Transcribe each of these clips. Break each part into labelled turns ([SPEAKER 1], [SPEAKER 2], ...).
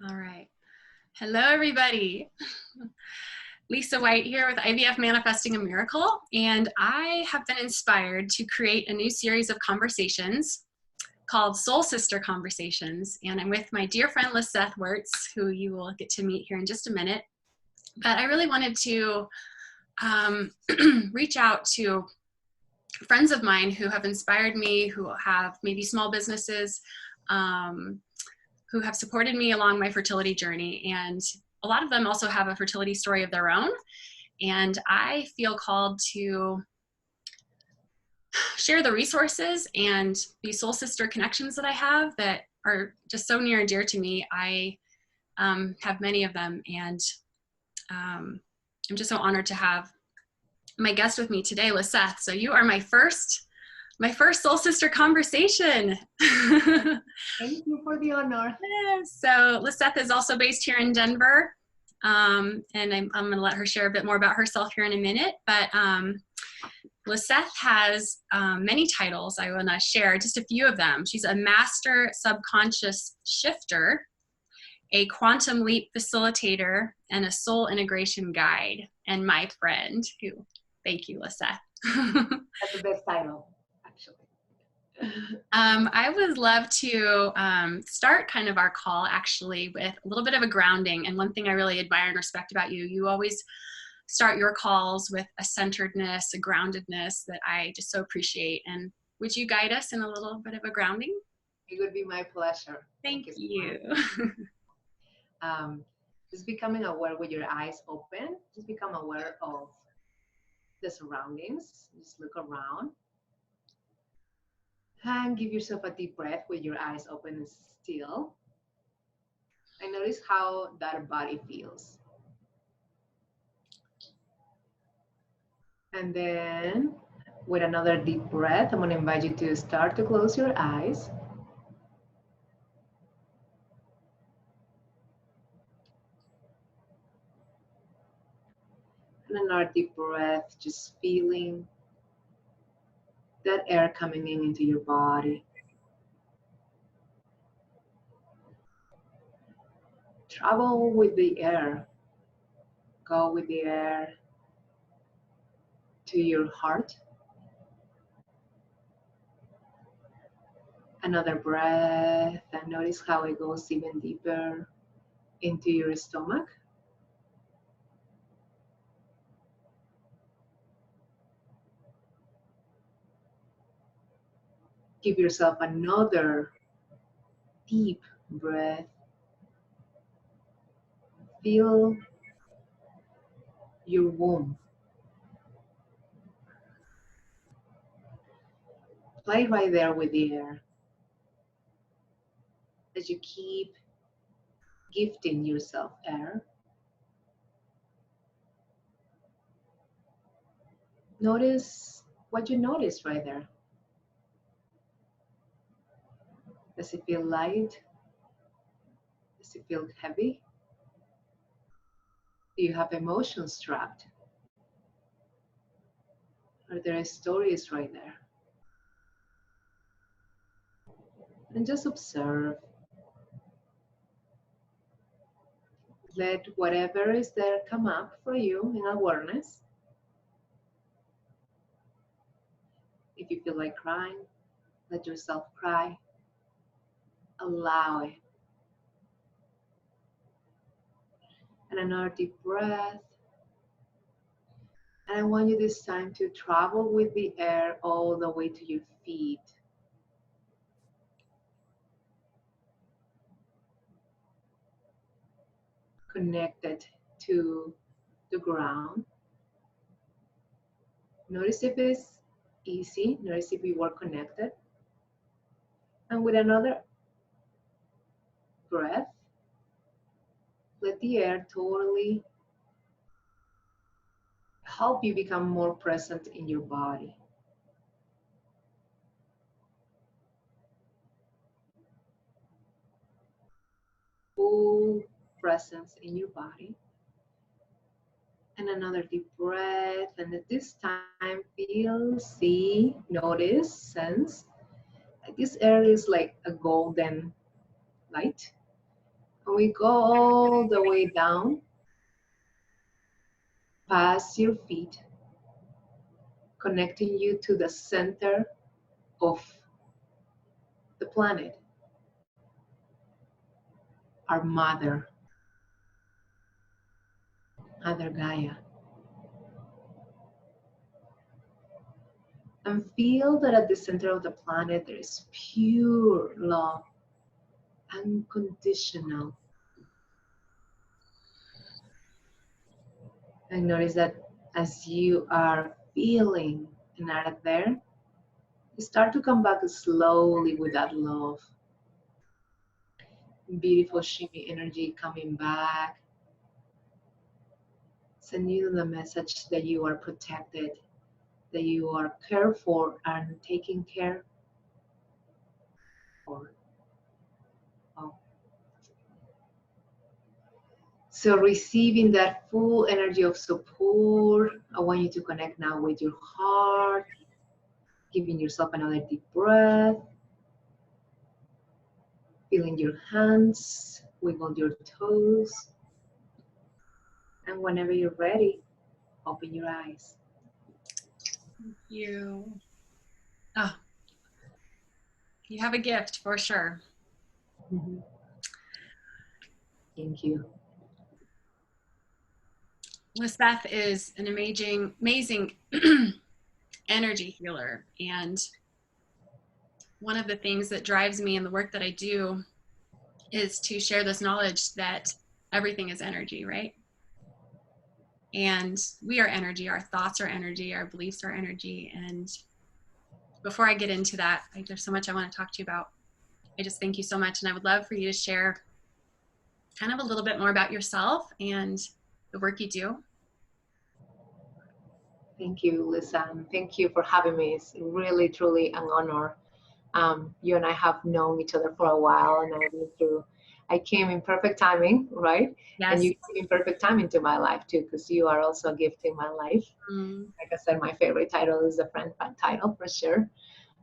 [SPEAKER 1] All right. Hello, everybody. Lisa White here with IVF Manifesting a Miracle, and I have been inspired to create a new series of conversations called Soul Sister Conversations, and I'm with my dear friend Lisseth Wertz, who you will get to meet here in just a minute. But I really wanted to reach out to friends of mine who have inspired me, who have maybe small businesses, who have supported me along my fertility journey. And a lot of them also have a fertility story of their own. And I feel called to share the resources and the soul sister connections that I have that are just so near and dear to me. I have many of them, and I'm just so honored to have my guest with me today, Lisseth. So you are my first soul sister conversation.
[SPEAKER 2] Thank you for the honor.
[SPEAKER 1] So Lisseth is also based here in Denver, and I'm going to let her share a bit more about herself here in a minute. But Lisseth has many titles. I want to share just a few of them. She's a master subconscious shifter, a quantum leap facilitator, and a soul integration guide, and my friend. Who, thank you, Lisseth.
[SPEAKER 2] That's the best title.
[SPEAKER 1] I would love to start kind of our call actually with a little bit of a grounding. And one thing I really admire and respect about you, you always start your calls with a centeredness, a groundedness that I just so appreciate. And would you guide us in a little bit of a grounding?
[SPEAKER 2] It would be my pleasure.
[SPEAKER 1] Thank you.
[SPEAKER 2] Just becoming aware with your eyes open. Just become aware of the surroundings. Just look around. And give yourself a deep breath with your eyes open and still. And notice how that body feels. And then with another deep breath, I'm going to invite you to start to close your eyes. And another deep breath, just feeling that air coming into your body. Travel with the air. Go with the air to your heart. Another breath, and notice how it goes even deeper into your stomach. Give yourself another deep breath. Feel your womb. Play right there with the air. As you keep gifting yourself air. Notice what you notice right there. Does it feel light? Does it feel heavy? Do you have emotions trapped? Are there stories right there? And just observe. Let whatever is there come up for you in awareness. If you feel like crying, let yourself cry. Allow it. And another deep breath. And I want you this time to travel with the air all the way to your feet. Connected to the ground. Notice if it's easy. Notice if you were connected. And with another breath, let the air totally help you become more present in your body. Full presence in your body. And another deep breath. And at this time, feel, see, notice, sense. This air is like a golden light. And we go all the way down, past your feet, connecting you to the center of the planet, our mother, Mother Gaia. And feel that at the center of the planet there is pure love, unconditional. And notice that as you are feeling and are there, you start to come back slowly with that love. Beautiful shimmy energy coming back. Send you the message that you are protected, that you are cared for and taken care for. Oh. So receiving that full energy of support, I want you to connect now with your heart, giving yourself another deep breath, feeling your hands, wiggle your toes, and whenever you're ready, open your eyes.
[SPEAKER 1] Thank you. Oh, you have a gift for sure.
[SPEAKER 2] Thank you.
[SPEAKER 1] Lisseth is an amazing energy healer. And one of the things that drives me in the work that I do is to share this knowledge that everything is energy, right? And we are energy, our thoughts are energy, our beliefs are energy. And before I get into that, there's so much I want to talk to you about. I just thank you so much. And I would love for you to share kind of a little bit more about yourself and the work you do.
[SPEAKER 2] Thank you, Lisa. And thank you for having me. It's really, truly an honor. You and I have known each other for a while, and I came in perfect timing, right?
[SPEAKER 1] Yes.
[SPEAKER 2] And you came in perfect timing to my life too, because you are also a gift in my life. Like I said, my favorite title is the friend fan title for sure.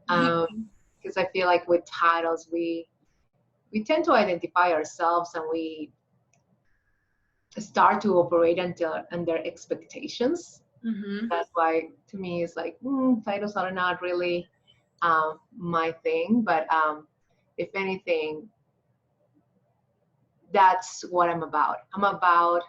[SPEAKER 2] Because I feel like with titles, we tend to identify ourselves and we start to operate under expectations. That's why to me it's like titles are not really my thing, but if anything, that's what I'm about. I'm about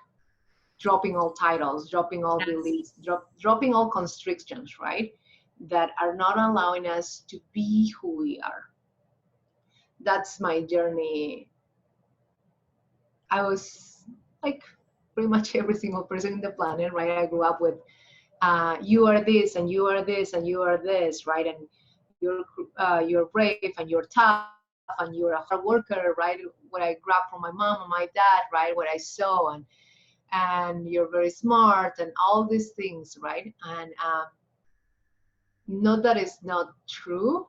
[SPEAKER 2] dropping all titles, dropping all beliefs, dropping all constrictions, right? That are not allowing us to be who we are. That's my journey. I was like pretty much every single person in the planet, right? I grew up with you are this and you are this and you are this, right? And you're brave and you're tough and you're a hard worker, right? What I grabbed from my mom and my dad, right? What I saw, and you're very smart and all these things, right? And not that it's not true,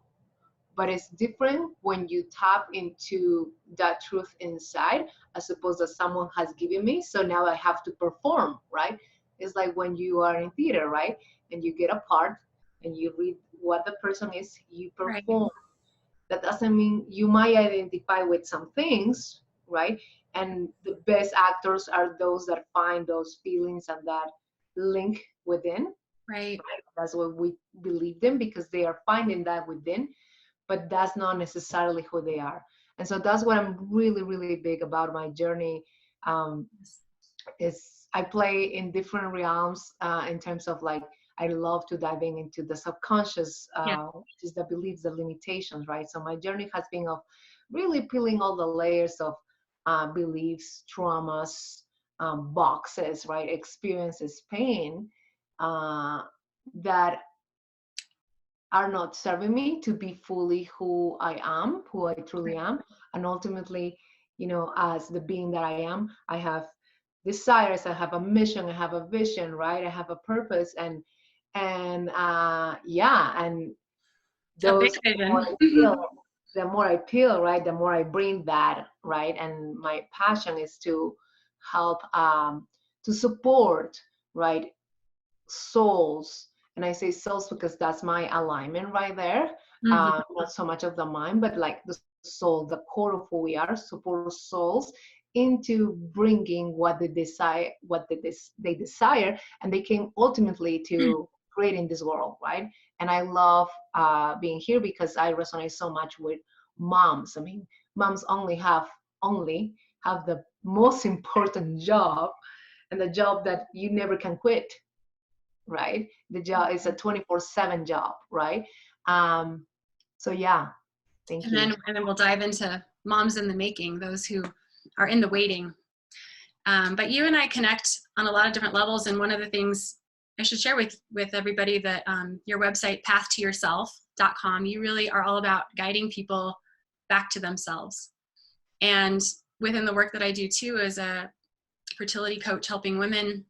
[SPEAKER 2] but it's different when you tap into that truth inside as opposed to someone has given me, so now I have to perform, right? It's like when you are in theater, right? And you get a part and you read what the person is, you perform. Right. That doesn't mean you might identify with some things, right? And the best actors are those that find those feelings and that link within.
[SPEAKER 1] Right.
[SPEAKER 2] That's what we believe them, because they are finding that within, but that's not necessarily who they are. And so that's what I'm really, really big about my journey. Is I play in different realms in terms of like, I love to dive into the subconscious, which is the beliefs, the limitations, right? So my journey has been of really peeling all the layers of beliefs, traumas, boxes, right? Experiences, pain that are not serving me to be fully who I am, who I truly am. And ultimately, you know, as the being that I am, I have desires, I have a mission, I have a vision, right? I have a purpose, and those, the more I peel, right, the more I bring that, right? And my passion is to help, to support, right, souls. And I say souls because that's my alignment right there. Not so much of the mind, but like the soul, the core of who we are, support souls into bringing what they desire, they desire, and they came ultimately to creating this world, right? And I love being here because I resonate so much with moms. I mean, moms only have the most important job, and the job that you never can quit, right? The job is a 24/7 job, right? So yeah, thank
[SPEAKER 1] And
[SPEAKER 2] you.
[SPEAKER 1] then we'll dive into moms in the making, those who are in the waiting. But you and I connect on a lot of different levels, and one of the things I should share with everybody that your website, pathtoyourself.com, you really are all about guiding people back to themselves. And within the work that I do too as a fertility coach helping women,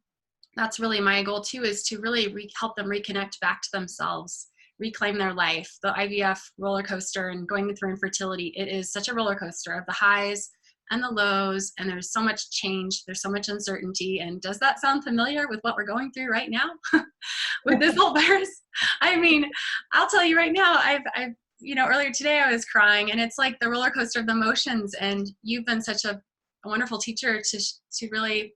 [SPEAKER 1] that's really my goal too, is to really help them reconnect back to themselves, reclaim their life. The IVF roller coaster and going through infertility, it is such a roller coaster of the highs and the lows, and there's so much change, there's so much uncertainty. And does that sound familiar with what we're going through right now with this whole virus? I mean, I'll tell you right now, I've earlier today I was crying, and it's like the roller coaster of the emotions, and you've been such a wonderful teacher to really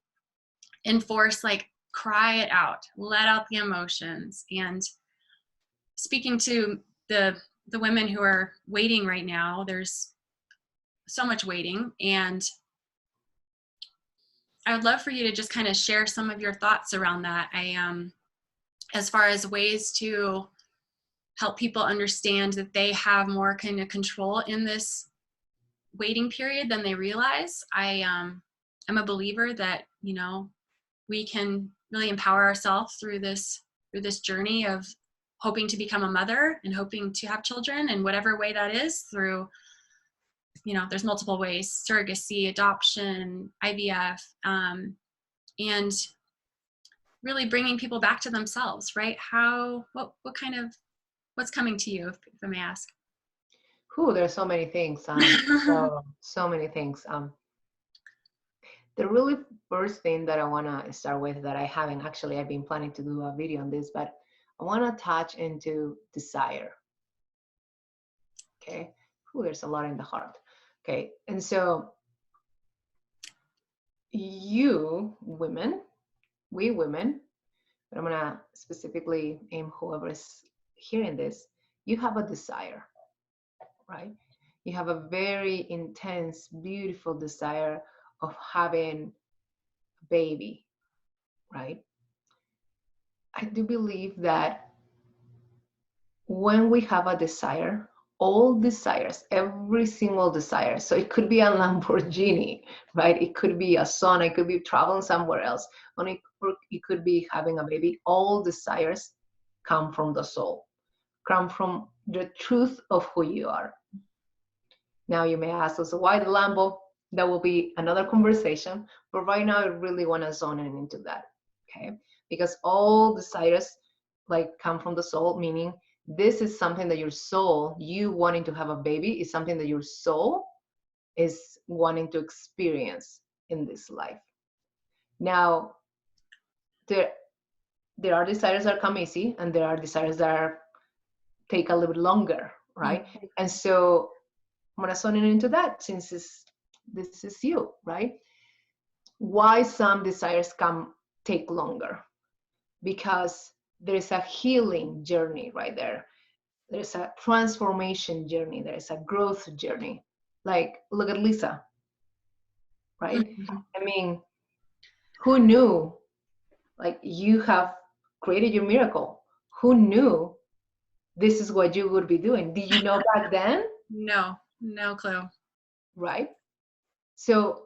[SPEAKER 1] enforce, like, cry it out, let out the emotions. And speaking to the women who are waiting right now, there's so much waiting, and I would love for you to just kind of share some of your thoughts around that. As far as ways to help people understand that they have more kind of control in this waiting period than they realize. I'm a believer that, we can really empower ourselves through this journey of hoping to become a mother and hoping to have children, in whatever way that is, through, there's multiple ways: surrogacy, adoption, IVF, and really bringing people back to themselves, right? What's coming to you, if I may ask?
[SPEAKER 2] There's so many things. So many things. The really first thing that I want to start with, that I've been planning to do a video on this, but I want to touch into desire. Okay. There's a lot in the heart. Okay. And so we women, but I'm going to specifically aim whoever is hearing this, you have a desire, right? You have a very intense, beautiful desire of having a baby, right? I do believe that when we have a desire, all desires, every single desire, so it could be a Lamborghini, right? It could be a son, it could be traveling somewhere else, or it could be having a baby. All desires come from the soul, come from the truth of who you are. Now you may ask us, why the Lambo? That will be another conversation, but right now I really want to zone in into that, okay? Because all desires come from the soul, meaning this is something that your soul, you wanting to have a baby, is something that your soul is wanting to experience in this life. Now, there are desires that come easy, and there are desires that take a little bit longer, right? Mm-hmm. And so I'm going to zone in into that, since this is you, right? Why some desires take longer? Because there's a healing journey right there. There's a transformation journey. There's a growth journey. Like, look at Lisa, right? Mm-hmm. I mean, who knew? Like, you have created your miracle. Who knew this is what you would be doing? Did you know back then?
[SPEAKER 1] No clue.
[SPEAKER 2] Right? So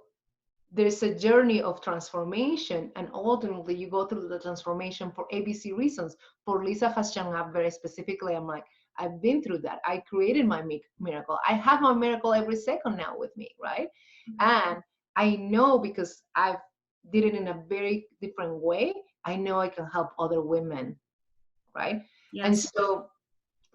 [SPEAKER 2] there's a journey of transformation, and ultimately you go through the transformation for ABC reasons. For Lisa has shown up very specifically. I'm like, I've been through that. I created my miracle. I have my miracle every second now with me, right? Mm-hmm. And I know, because I've did it in a very different way, I know I can help other women, right? Yes. And so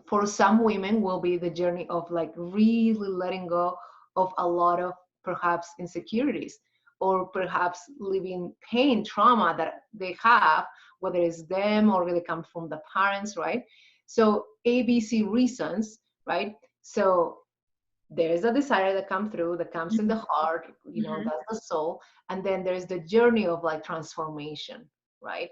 [SPEAKER 2] for some women will be the journey of really letting go of a lot of perhaps insecurities, or perhaps living pain, trauma that they have, whether it's them or they come from the parents, right? So ABC reasons, right? So There's a desire that comes through, that comes in the heart, you know,
[SPEAKER 1] Mhm.
[SPEAKER 2] that's the soul. And then there's the journey of like transformation, right?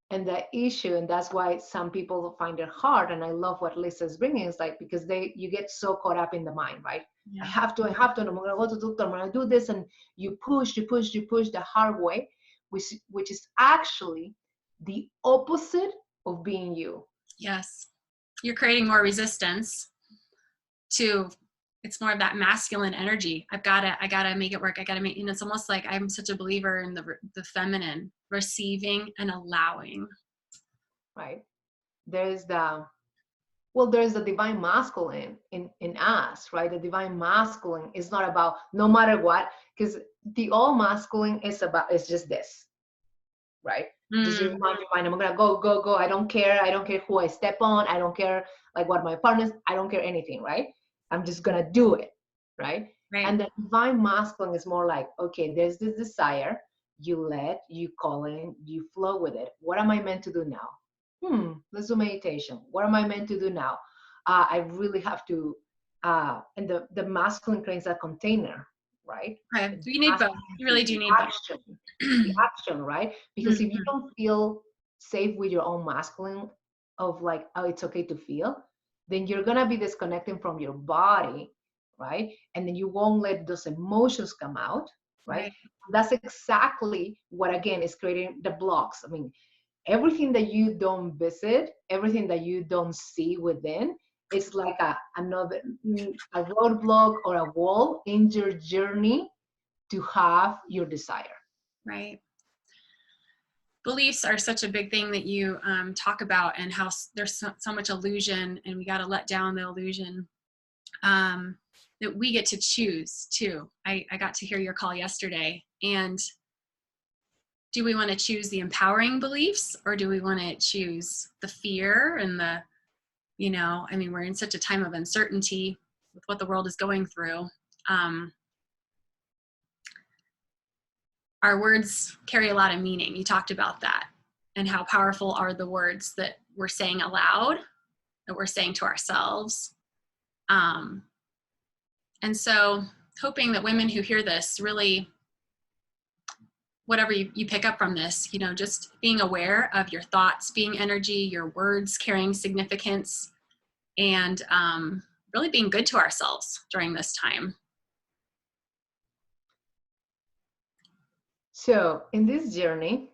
[SPEAKER 2] And the issue, and that's why some people find it hard, and I love what Lisa's bringing, is like, because you get so caught up in the mind, right?
[SPEAKER 1] Yeah.
[SPEAKER 2] I have to, and I'm gonna go to doctor, I'm gonna do this, and you push the hard way, which is actually the opposite of being you.
[SPEAKER 1] Yes. You're creating more resistance to, it's more of that masculine energy. I gotta make it work. I gotta make, it's almost like I'm such a believer in the feminine, receiving and allowing.
[SPEAKER 2] Right? There's the divine masculine in us, right? The divine masculine is not about no matter what, because the all masculine is just this, right? Just your mind, I'm gonna go. I don't care who I step on. I don't care like what my partners, I don't care anything, right? I'm just gonna do it, right?
[SPEAKER 1] Right.
[SPEAKER 2] And the divine masculine is more like, okay, there's this desire, you call in, you flow with it. What am I meant to do now? Let's do meditation. What am I meant to do now? I really have to, and the masculine creates a container, right?
[SPEAKER 1] Okay. You need both. You really do need
[SPEAKER 2] Action, the action, right? Because if you don't feel safe with your own masculine, of like, oh, it's okay to feel, then you're gonna be disconnecting from your body, right? And then you won't let those emotions come out, right?
[SPEAKER 1] Right.
[SPEAKER 2] That's exactly what, again, is creating the blocks. I mean, everything that you don't visit, everything that you don't see within, it's like a roadblock or a wall in your journey to have your desire.
[SPEAKER 1] Right. Beliefs are such a big thing that you talk about, and how there's so much illusion, and we got to let down the illusion that we get to choose too. I got to hear your call yesterday, and do we want to choose the empowering beliefs, or do we want to choose the fear and the, I mean, we're in such a time of uncertainty with what the world is going through. Our words carry a lot of meaning. You talked about that, and how powerful are the words that we're saying aloud, that we're saying to ourselves. And so hoping that women who hear this really, whatever you pick up from this, just being aware of your thoughts, being energy, your words carrying significance, and really being good to ourselves during this time.
[SPEAKER 2] So in this journey,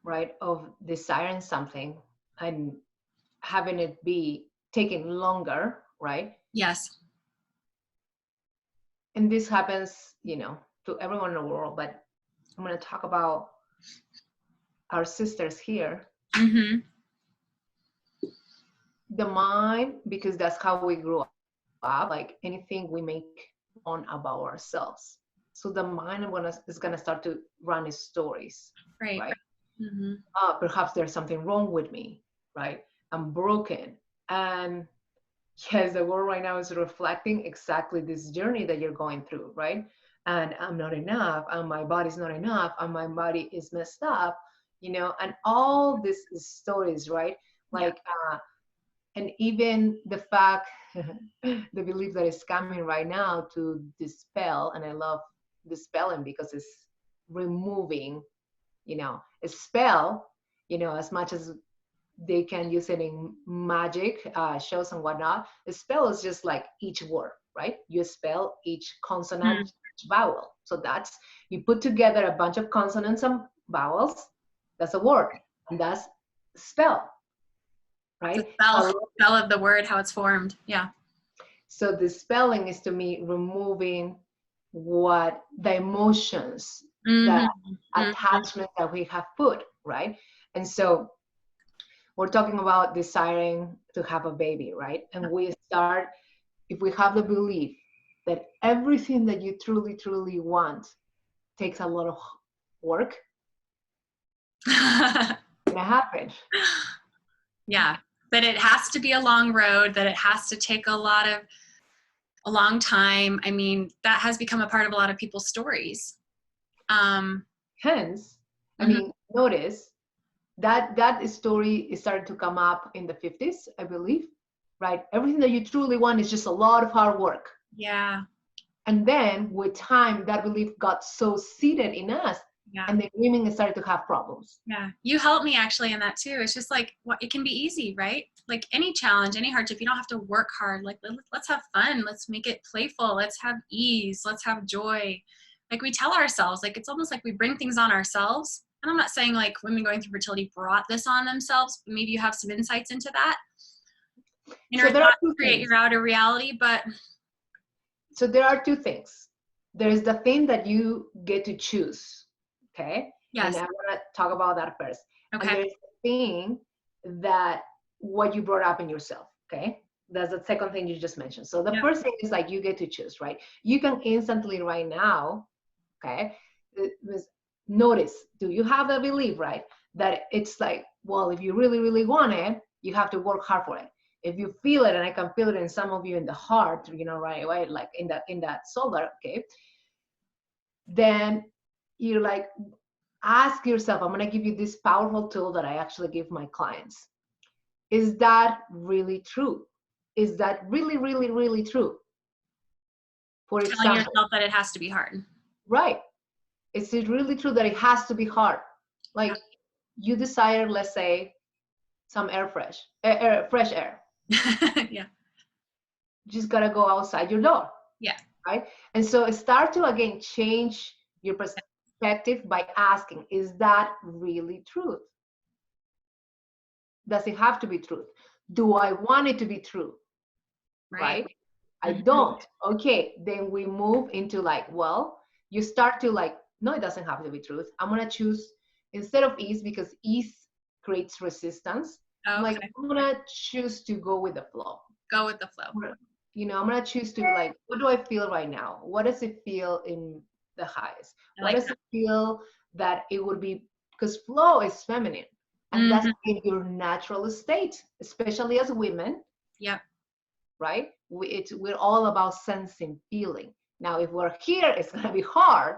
[SPEAKER 2] right, of desiring something and having it be taking longer, right?
[SPEAKER 1] Yes.
[SPEAKER 2] And this happens, to everyone in the world, but I'm going to talk about our sisters here.
[SPEAKER 1] Mm-hmm.
[SPEAKER 2] The mind, because that's how we grew up, like anything we make on about ourselves. So the mind is gonna start to run its stories,
[SPEAKER 1] Right.
[SPEAKER 2] right?
[SPEAKER 1] Mm-hmm.
[SPEAKER 2] Perhaps there's something wrong with me, right? I'm broken. And yes, the world right now is reflecting exactly this journey that you're going through, right? And I'm not enough, and my body's not enough, and my body is messed up, and all these stories, right? Like, and even the fact, the belief that is coming right now to dispel, and I love dispelling because it's removing, a spell, as much as they can use it in magic shows and whatnot. A spell is just like each word, right? You spell each consonant, each vowel. So that's, you put together a bunch of consonants and vowels, that's a word, and that's spell. Right?
[SPEAKER 1] The spell of the word, how it's formed. Yeah.
[SPEAKER 2] So the spelling is, to me, removing what the emotions, the attachment that we have put, right? And so we're talking about desiring to have a baby, right? And we start, if we have the belief that everything that you truly, truly want takes a lot of work, it's gonna happen.
[SPEAKER 1] Yeah. That it has to be a long road, that it has to take a long time. I mean, that has become a part of a lot of people's stories.
[SPEAKER 2] Hence, I mean, notice that story started to come up in the 50s, I believe. right? Everything that you truly want is just a lot of hard work.
[SPEAKER 1] Yeah.
[SPEAKER 2] And then with time, that belief got so seated in us,
[SPEAKER 1] Yeah.
[SPEAKER 2] and the women started to have problems.
[SPEAKER 1] Yeah. You helped me actually in that too. It's just like, it can be easy, right? Like any challenge, any hardship, you don't have to work hard. Like, let's have fun. Let's make it playful. Let's have ease. Let's have joy. Like we tell ourselves, like, it's almost like we bring things on ourselves. And I'm not saying like women going through fertility brought this on themselves, but maybe you have some insights into that.
[SPEAKER 2] So there are two
[SPEAKER 1] create
[SPEAKER 2] things.
[SPEAKER 1] your outer reality, but.
[SPEAKER 2] So there are two things. There's the thing that you get to choose, okay?
[SPEAKER 1] Yes.
[SPEAKER 2] And I want to talk about that first.
[SPEAKER 1] Okay.
[SPEAKER 2] And there's the thing that what you brought up in yourself, okay? That's the second thing you just mentioned. So the first thing is like you get to choose, right? You can instantly right now, okay, notice, do you have the belief, right? That it's like, well, if you really, really want it, you have to work hard for it. If you feel it, and I can feel it in some of you in the heart, you know, right away, like in that solar, okay, then you're like, ask yourself, I'm going to give you this powerful tool that I actually give my clients. Is that really true? Is that really, really, really true? For example,
[SPEAKER 1] telling yourself that it has to be hard.
[SPEAKER 2] Right. Is it really true that it has to be hard? Like you desire, let's say, some fresh air.
[SPEAKER 1] Yeah.
[SPEAKER 2] Just gotta go outside your door.
[SPEAKER 1] Yeah.
[SPEAKER 2] Right. And so start to again change your perspective by asking, is that really truth? Does it have to be truth? Do I want it to be true? Right? I don't. Okay, then we move into like, well, you start to like, no, it doesn't have to be truth. I'm gonna choose instead of ease, because ease creates resistance.
[SPEAKER 1] Okay.
[SPEAKER 2] Like I'm gonna choose to go with the flow.
[SPEAKER 1] Go with the flow.
[SPEAKER 2] You know, I'm gonna choose to like, what do I feel right now? What does it feel in the highs? What does it feel that it would be? Because flow is feminine, and that's in your natural state, especially as women.
[SPEAKER 1] Yep.
[SPEAKER 2] Right? We're all about sensing, feeling. Now, if we're here, it's gonna be hard,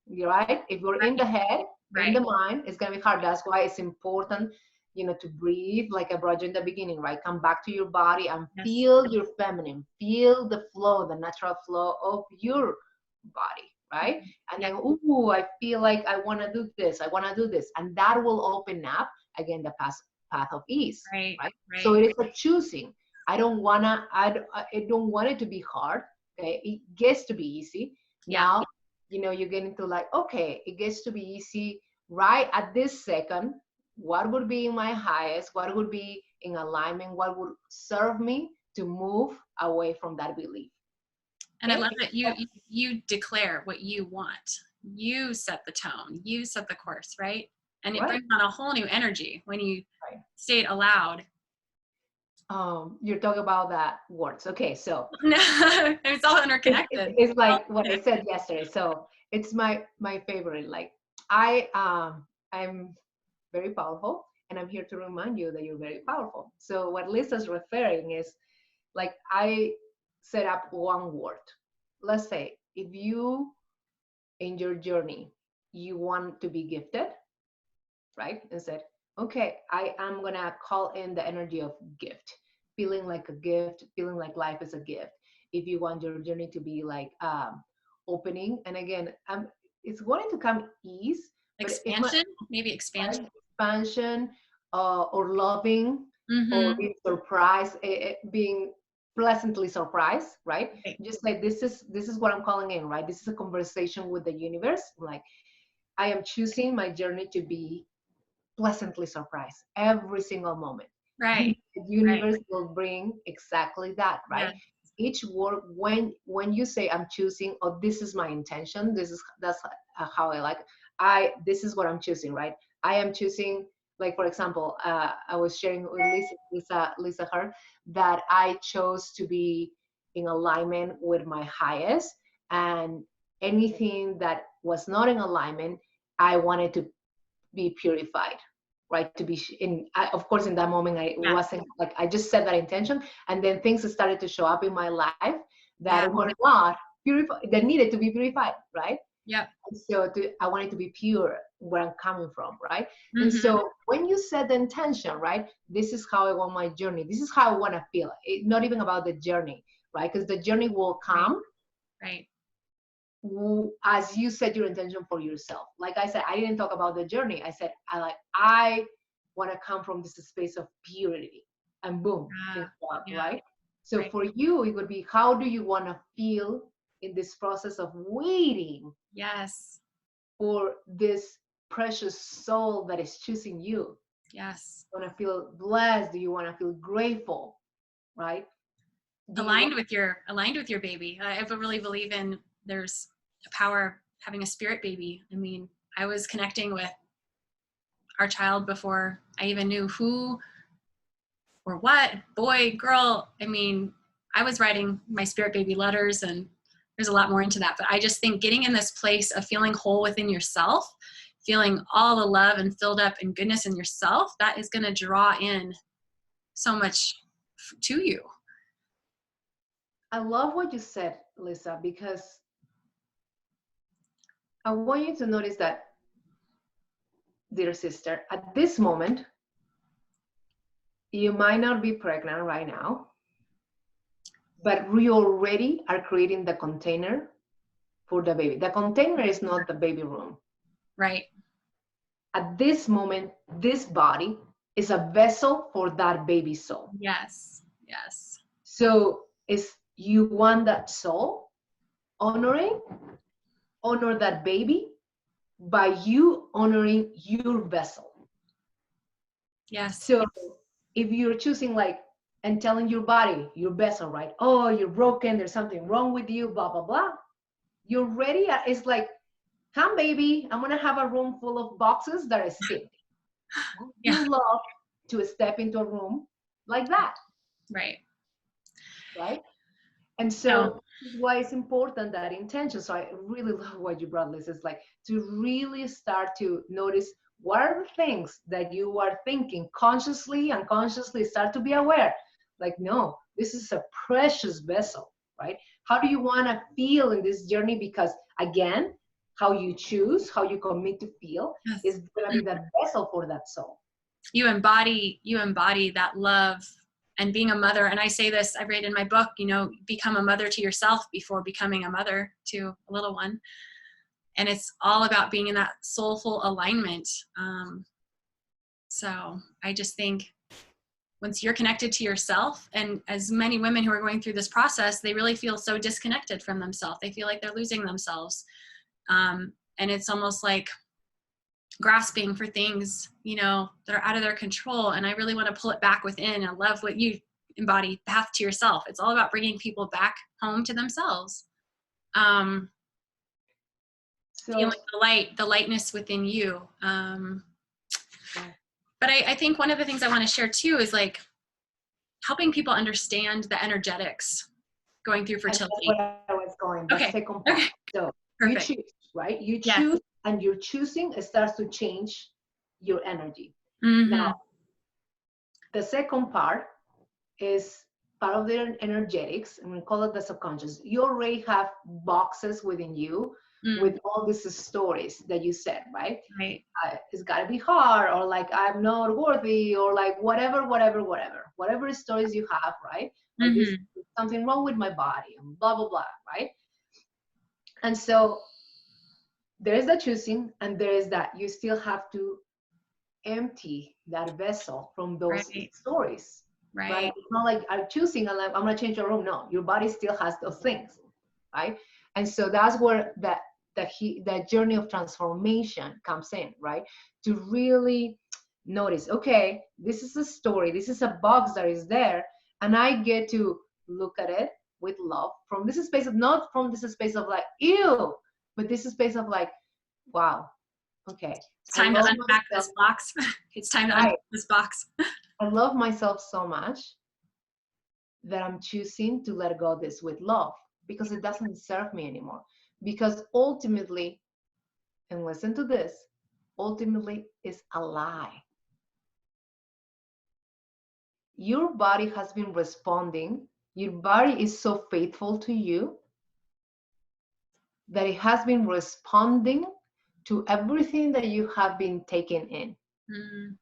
[SPEAKER 2] right? If we're in the head, in the mind, it's gonna be hard. That's why it's important, you know, to breathe, like I brought you in the beginning, right? Come back to your body and feel your feminine, feel the flow, the natural flow of your body, right? And then, ooh, I feel like I wanna do this, I wanna do this. And that will open up, again, the path of ease, right? So it is a choosing. I don't want it to be hard. Okay, it gets to be easy. Now, you know, you get into like, okay, it gets to be easy right at this second. What would be in my highest? What would be in alignment? What would serve me to move away from that belief?
[SPEAKER 1] And I love that you declare what you want. You set the tone. You set the course, right? And it brings on a whole new energy when you say it aloud.
[SPEAKER 2] You're talking about that words. Okay, so
[SPEAKER 1] no, it's all interconnected.
[SPEAKER 2] It's like what I said yesterday. So it's my favorite. Like I'm very powerful, and I'm here to remind you that you're very powerful. So what Lisa's referring is, like, I set up one word. Let's say if you, in your journey, you want to be gifted, right? And said, okay, I am gonna call in the energy of gift, feeling like a gift, feeling like life is a gift. If you want your journey to be like opening, and again, it's going to come ease,
[SPEAKER 1] expansion, maybe expansion,
[SPEAKER 2] or loving, or being surprised, being pleasantly surprised, right? Just like this is what I'm calling in, right? This is a conversation with the universe. Like, I am choosing my journey to be pleasantly surprised every single moment.
[SPEAKER 1] Right.
[SPEAKER 2] The universe will bring exactly that, right? Each word, when you say I'm choosing, or this is my intention, that's how I like it. This is what I'm choosing, right? I am choosing, like, for example, I was sharing with Lisa her, that I chose to be in alignment with my highest, and anything that was not in alignment, I wanted to be purified, right? To be of course, in that moment, I wasn't like, I just set that intention, and then things started to show up in my life that were not purified, that needed to be purified, right? And so I want it to be pure where I'm coming from, right? And
[SPEAKER 1] Mm-hmm.
[SPEAKER 2] so when you set the intention, right, this is how I want my journey. This is how I want to feel. Not even about the journey, right? Because the journey will come.
[SPEAKER 1] Right.
[SPEAKER 2] As you set your intention for yourself. Like I said, I didn't talk about the journey. I said, I want to come from this space of purity. And boom, things go up, right? So for you, it would be, how do you want to feel in this process of waiting?
[SPEAKER 1] Yes.
[SPEAKER 2] For this precious soul that is choosing you.
[SPEAKER 1] Yes.
[SPEAKER 2] You want to feel blessed? Do you want to feel grateful? Right?
[SPEAKER 1] Aligned with your baby. I really believe in there's a power having a spirit baby. I mean, I was connecting with our child before I even knew who or what, boy, girl. I mean, I was writing my spirit baby letters, and there's a lot more into that. But I just think getting in this place of feeling whole within yourself, feeling all the love and filled up and goodness in yourself, that is going to draw in so much to you.
[SPEAKER 2] I love what you said, Lisa, because I want you to notice that, dear sister, at this moment, you might not be pregnant right now, but we already are creating the container for the baby. The container is not the baby room.
[SPEAKER 1] Right.
[SPEAKER 2] At this moment, this body is a vessel for that baby soul.
[SPEAKER 1] Yes. Yes.
[SPEAKER 2] So you want that soul honor that baby by you honoring your vessel.
[SPEAKER 1] Yes.
[SPEAKER 2] So if you're choosing and telling your body, your vessel, right? Oh, you're broken, there's something wrong with you, blah, blah, blah. You're ready. It's like, come baby, I'm gonna have a room full of boxes that is empty. You love to step into a room like that.
[SPEAKER 1] Right.
[SPEAKER 2] Right? And so this is why it's important, that intention. So I really love what you brought, Liz. It's like to really start to notice what are the things that you are thinking consciously, unconsciously, start to be aware. Like, no, this is a precious vessel, right? How do you want to feel in this journey? Because again, how you choose, how you commit to feel is going to be that vessel for that soul.
[SPEAKER 1] You embody that love and being a mother. And I say this, I write in my book, become a mother to yourself before becoming a mother to a little one. And it's all about being in that soulful alignment. So I just think once you're connected to yourself, and as many women who are going through this process, they really feel so disconnected from themselves. They feel like they're losing themselves. And it's almost like grasping for things, that are out of their control. And I really want to pull it back within. I love what you embody, path to yourself. It's all about bringing people back home to themselves. Feeling the lightness within you. But I think one of the things I want to share too is helping people understand the energetics going through fertility.
[SPEAKER 2] That's where I was going. The second part.
[SPEAKER 1] Okay.
[SPEAKER 2] So
[SPEAKER 1] Perfect.
[SPEAKER 2] you choose, right? You choose, and your choosing starts to change your energy.
[SPEAKER 1] Mm-hmm.
[SPEAKER 2] Now, the second part is part of the energetics, and we call it the subconscious. You already have boxes within you with all these stories that you said, right?
[SPEAKER 1] Right.
[SPEAKER 2] It's got to be hard, or I'm not worthy, or whatever stories you have, right? Like there's something wrong with my body, and blah, blah, blah, right? And so there is the choosing, and there is that you still have to empty that vessel from those stories. Right? It's not like I'm choosing and I'm gonna change your room. No, your body still has those things, right? And so that's where that journey of transformation comes in, right? To really notice, okay, this is a story, this is a box that is there, and I get to look at it with love from this space of, not from this space of ew, but this space of wow, okay.
[SPEAKER 1] It's time to unpack this box. It's time to unpack this box.
[SPEAKER 2] I love myself so much that I'm choosing to let go of this with love, because it doesn't serve me anymore. Because ultimately, and listen to this, ultimately is a lie. Your body has been responding. Your body is so faithful to you that it has been responding to everything that you have been taking in.
[SPEAKER 1] Mm.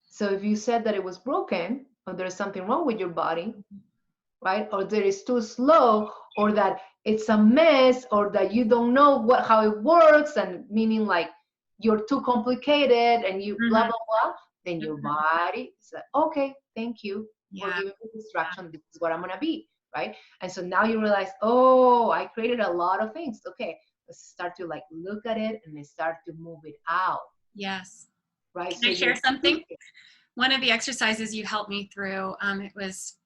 [SPEAKER 2] So if you said that it was broken, or there's something wrong with your body, right? Or that it's too slow, or that it's a mess, or that you don't know how it works, and meaning like you're too complicated and you blah,
[SPEAKER 1] Mm-hmm.
[SPEAKER 2] blah, blah, then your
[SPEAKER 1] Mm-hmm.
[SPEAKER 2] body is like, okay, thank you for
[SPEAKER 1] Yeah.
[SPEAKER 2] giving me distraction. This is what I'm going to be, right? And so now you realize, oh, I created a lot of things. Okay, let's start to like look at it and then start to move it out,
[SPEAKER 1] Yes.
[SPEAKER 2] right?
[SPEAKER 1] Can
[SPEAKER 2] So
[SPEAKER 1] I share
[SPEAKER 2] you're
[SPEAKER 1] something? One of the exercises you helped me through, it was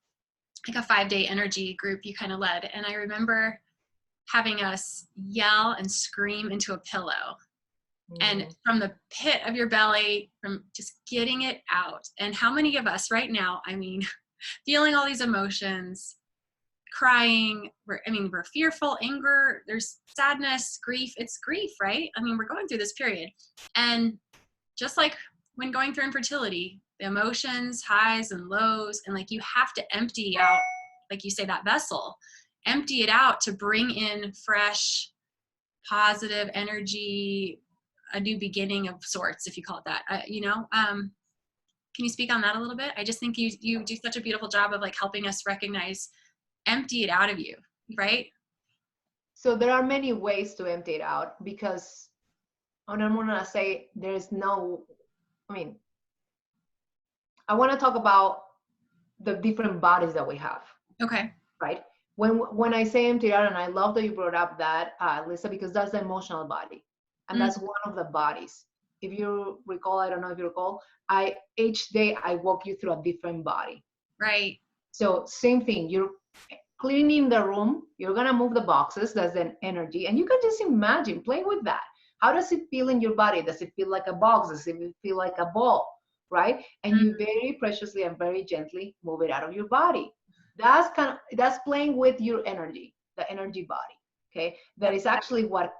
[SPEAKER 1] like a 5-day energy group you kind of led. And I remember having us yell and scream into a pillow. And
[SPEAKER 2] Mhm.
[SPEAKER 1] from the pit of your belly, from just getting it out. And how many of us right now, I mean, feeling all these emotions, crying, we're fearful, anger, there's sadness, grief. It's grief, right? I mean, we're going through this period. And just like when going through infertility, the emotions, highs and lows, and like you have to empty out, like you say, that vessel, empty it out to bring in fresh, positive energy, a new beginning of sorts, if you call it that. Can you speak on that a little bit? I just think you do such a beautiful job of like helping us recognize, empty it out of you, right?
[SPEAKER 2] So there are many ways to empty it out, because and I'm gonna say there's no, I mean, I want to talk about the different bodies that we have,
[SPEAKER 1] Okay.
[SPEAKER 2] right? When I say empty out, and I love that you brought up that, Lisa, because that's the emotional body, and
[SPEAKER 1] Mm,
[SPEAKER 2] that's one of the bodies. If you recall, I don't know if you recall, each day I walk you through a different body.
[SPEAKER 1] right.
[SPEAKER 2] So same thing, you're cleaning the room, you're gonna move the boxes, that's an energy, and you can just imagine, play with that. How does it feel in your body? Does it feel like a box? Does it feel like a ball, right? And
[SPEAKER 1] Mm,
[SPEAKER 2] you very preciously and very gently move it out of your body. That's playing with your energy, the energy body, okay? That
[SPEAKER 1] yep.
[SPEAKER 2] is actually what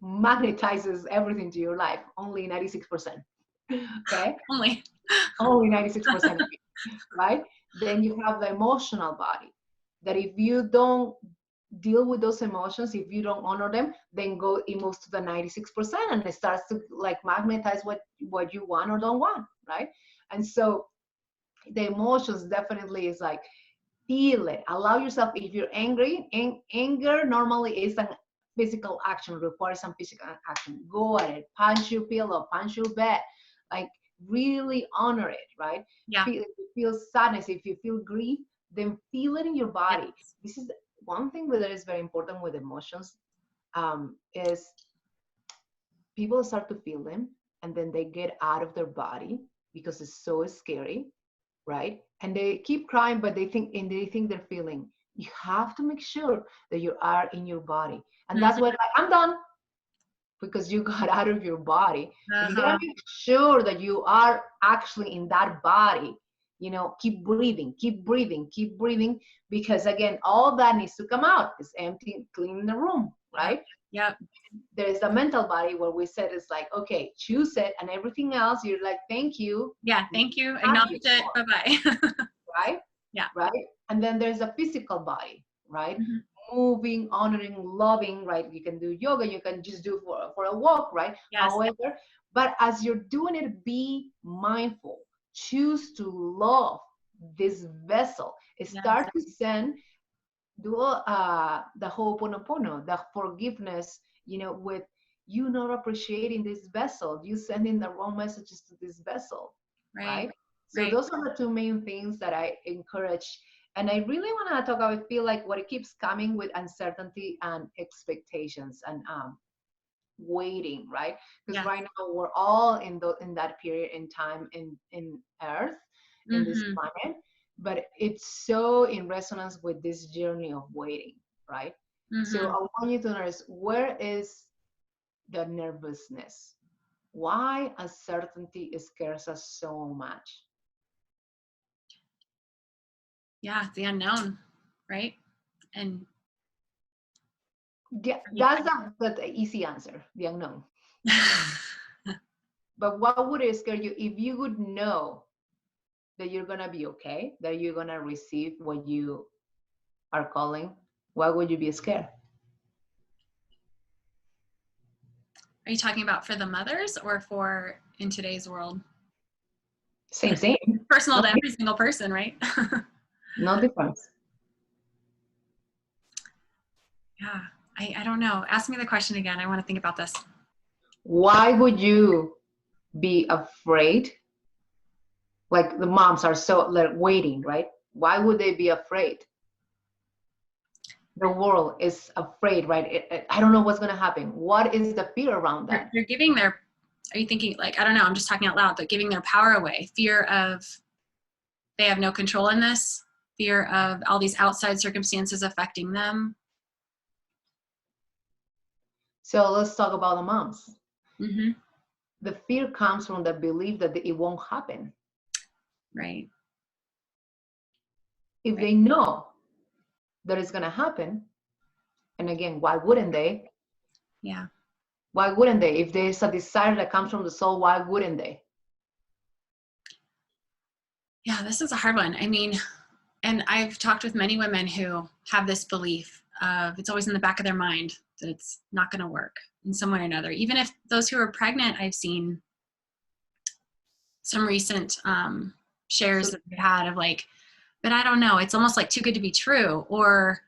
[SPEAKER 2] magnetizes everything to your life, only 96%, okay?
[SPEAKER 1] Only.
[SPEAKER 2] Only 96% of it, right? Then you have the emotional body, that if you don't deal with those emotions, if you don't honor them, then it moves to the 96%, and it starts to like magnetize what you want or don't want, right? And so the emotions definitely is like, feel it, allow yourself. If you're angry, anger normally is a physical action, requires some physical action. Go at it, punch your pillow, punch your bed, like really honor it, right?
[SPEAKER 1] Yeah.
[SPEAKER 2] If you feel sadness, if you feel grief, then feel it in your body.
[SPEAKER 1] Yes.
[SPEAKER 2] This is one thing that is very important with emotions, is people start to feel them, and then they get out of their body because it's so scary, right? And they keep crying, but they think they're feeling. You have to make sure that you are in your body, and that's
[SPEAKER 1] Mhm.
[SPEAKER 2] what, like, I'm done, because you got out of your body. But you gotta
[SPEAKER 1] Uh-huh.
[SPEAKER 2] make sure that you are actually in that body. Keep breathing, keep breathing, keep breathing, because again, all that needs to come out. It's empty, cleaning the room,
[SPEAKER 1] Yep.
[SPEAKER 2] right?
[SPEAKER 1] Yep.
[SPEAKER 2] There's the mental body where we said it's like, okay, choose it, and everything else you're like, thank you,
[SPEAKER 1] Yeah. Thank you.
[SPEAKER 2] have you
[SPEAKER 1] Acknowledge it.
[SPEAKER 2] more,
[SPEAKER 1] Bye-bye.
[SPEAKER 2] right?
[SPEAKER 1] Yeah.
[SPEAKER 2] Right? And then there's a physical body, right?
[SPEAKER 1] Mhm.
[SPEAKER 2] Moving, honoring, loving, right? You can do yoga, you can just do for a walk, right?
[SPEAKER 1] Yes.
[SPEAKER 2] However, but as you're doing it, be mindful. Choose to love this vessel.
[SPEAKER 1] Yes.
[SPEAKER 2] Start to send, do the Ho'oponopono, the forgiveness, with you not appreciating this vessel, you sending the wrong messages to this vessel,
[SPEAKER 1] Right.
[SPEAKER 2] right? So
[SPEAKER 1] Right.
[SPEAKER 2] those are the two main things that I encourage. And I really want to talk about, I feel like what it keeps coming with uncertainty and expectations and waiting, right? Because
[SPEAKER 1] Yes.
[SPEAKER 2] right now we're all in that period in time in Earth, in this
[SPEAKER 1] Mm-hmm.
[SPEAKER 2] planet, but it's so in resonance with this journey of waiting, right? So
[SPEAKER 1] Mm-hmm.
[SPEAKER 2] I want you to notice, where is the nervousness? Why uncertainty scares us so much?
[SPEAKER 1] Yeah. The unknown. Right. And
[SPEAKER 2] Yeah, that's the easy answer, the unknown. But what would it scare you if you would know that you're gonna be okay, that you're gonna receive what you are calling? Why would you be scared?
[SPEAKER 1] Are you talking about for the mothers or for in today's world?
[SPEAKER 2] Same thing.
[SPEAKER 1] Personal to every single person, right?
[SPEAKER 2] No difference.
[SPEAKER 1] Yeah, I don't know. Ask me the question again. I want to think about this.
[SPEAKER 2] Why would you be afraid? Like the moms are so like waiting, right? Why would they be afraid? The world is afraid, right? I don't know what's going to happen. What is the fear around that?
[SPEAKER 1] They're giving their, are you thinking like, I don't know, I'm just talking out loud, but giving their power away. Fear of they have no control in this. Fear of all these outside circumstances affecting them.
[SPEAKER 2] So let's talk about the moms.
[SPEAKER 1] Mm-hmm.
[SPEAKER 2] The fear comes from the belief that it won't happen.
[SPEAKER 1] Right.
[SPEAKER 2] If they know that it's going to happen, and again, why wouldn't they?
[SPEAKER 1] Yeah.
[SPEAKER 2] Why wouldn't they? If there's a desire that comes from the soul, why wouldn't they?
[SPEAKER 1] Yeah, this is a hard one. I mean, and I've talked with many women who have this belief of it's always in the back of their mind that it's not going to work in some way or another. Even if those who are pregnant, I've seen some recent shares that they've had of like, but I don't know, it's almost like too good to be true, or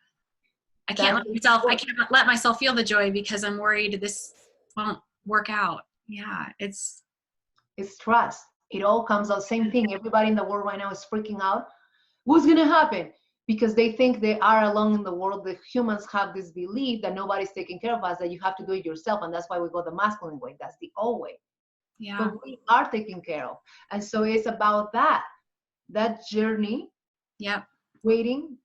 [SPEAKER 1] I can't let myself feel the joy because I'm worried this won't work out. Yeah, it's
[SPEAKER 2] trust. It all comes out same thing. Everybody in the world right now is freaking out. What's gonna happen? Because they think they are alone in the world. The humans have this belief that nobody's taking care of us, that you have to do it yourself, and that's why we go the masculine way. That's the old way.
[SPEAKER 1] yeah.
[SPEAKER 2] But we are taken care of, and so it's about that journey.
[SPEAKER 1] Yep.
[SPEAKER 2] Waiting.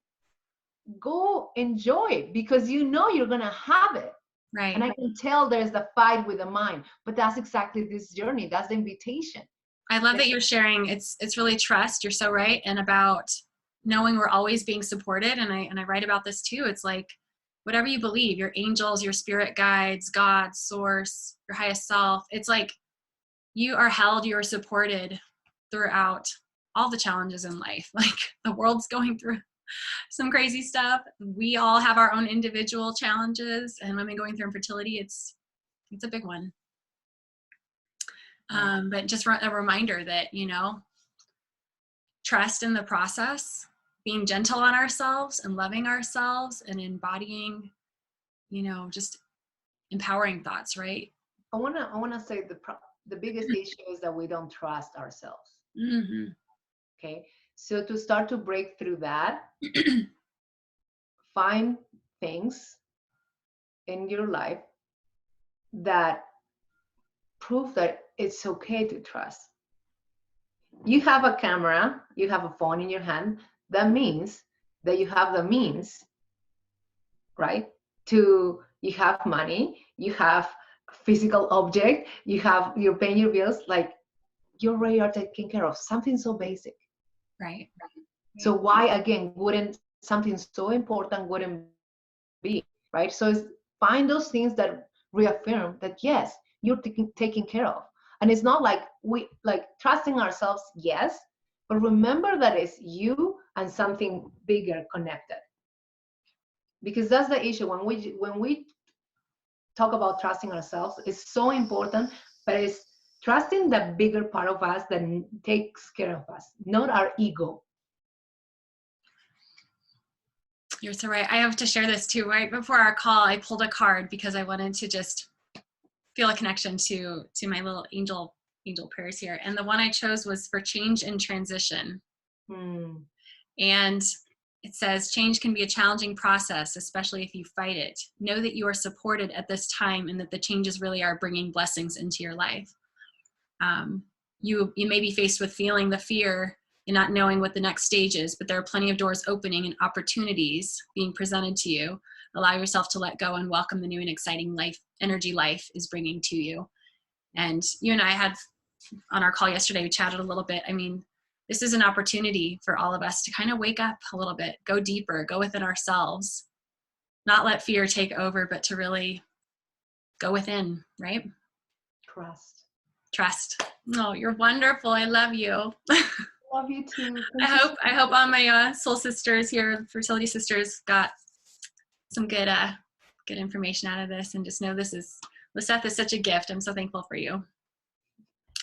[SPEAKER 2] Go enjoy it because you know you're gonna have it.
[SPEAKER 1] Right.
[SPEAKER 2] And I can tell there's the fight with the mind, but that's exactly this journey. That's the invitation.
[SPEAKER 1] I love that you're sharing. It's really trust. You're so right. And about knowing we're always being supported. And I write about this too. It's like whatever you believe, your angels, your spirit guides, God, source, your highest self. It's like you are held, you are supported throughout all the challenges in life. Like the world's going through some crazy stuff. We all have our own individual challenges, and women going through infertility, it's a big one. But just a reminder that, you know, trust in the process, being gentle on ourselves and loving ourselves and embodying, you know, just empowering thoughts, right?
[SPEAKER 2] I wanna say the biggest issue is that we don't trust ourselves.
[SPEAKER 1] Mm-hmm.
[SPEAKER 2] Okay, so to start to break through that, find things in your life that prove that it's okay to trust. You have a camera, you have a phone in your hand. That means that you have the means, right? You have money, you have physical object, you're paying your bills, like you already are taken care of. Something so basic.
[SPEAKER 1] Right.
[SPEAKER 2] So why again wouldn't something so important wouldn't be, right? So find those things that reaffirm that yes, you're taken care of. And it's not like we like trusting ourselves, yes, but remember that it's you and something bigger connected. Because that's the issue when we talk about trusting ourselves, it's so important, but it's trusting the bigger part of us that takes care of us, not our ego.
[SPEAKER 1] You're so right. I have to share this too. Right before our call, I pulled a card because I wanted to just feel a connection to my little angel prayers here. And the one I chose was for change and transition. And it says, change can be a challenging process, especially if you fight it. Know that you are supported at this time and that the changes really are bringing blessings into your life. You may be faced with feeling the fear and not knowing what the next stage is, but there are plenty of doors opening and opportunities being presented to you. Allow yourself to let go and welcome the new and exciting energy life is bringing to you. And you and I had on our call yesterday, we chatted a little bit. I mean, this is an opportunity for all of us to kind of wake up a little bit, go deeper, go within ourselves, not let fear take over, but to really go within, right? Trust. Oh, you're wonderful. I love you.
[SPEAKER 2] Love you too.
[SPEAKER 1] I hope all my soul sisters here, fertility sisters, got some good information out of this, and just know Lisseth is such a gift. I'm so thankful for you.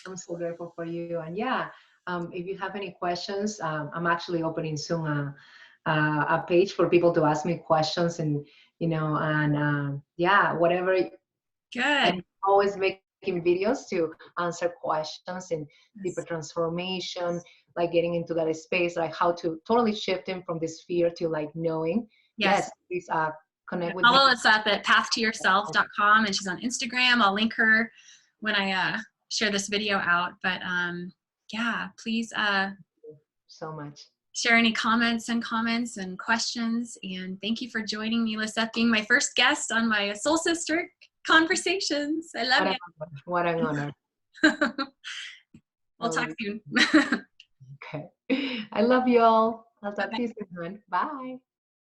[SPEAKER 2] I'm so grateful for you. And yeah, if you have any questions, I'm actually opening soon a page for people to ask me questions, and yeah, whatever.
[SPEAKER 1] Good.
[SPEAKER 2] I'm always making videos to answer questions and deeper transformation, like getting into that space, like how to totally shift him from this fear to like knowing. Yes, please connect with me.
[SPEAKER 1] Follow Lisseth at pathtoyourself.com, and she's on Instagram. I'll link her when I share this video out. But yeah, please
[SPEAKER 2] so much.
[SPEAKER 1] Share any comments and questions. And thank you for joining me, Lisseth, being my first guest on my Soul Sister Conversations. I love you.
[SPEAKER 2] What an honor.
[SPEAKER 1] We'll talk soon.
[SPEAKER 2] Okay. I love you all. I'll talk to you soon. Bye.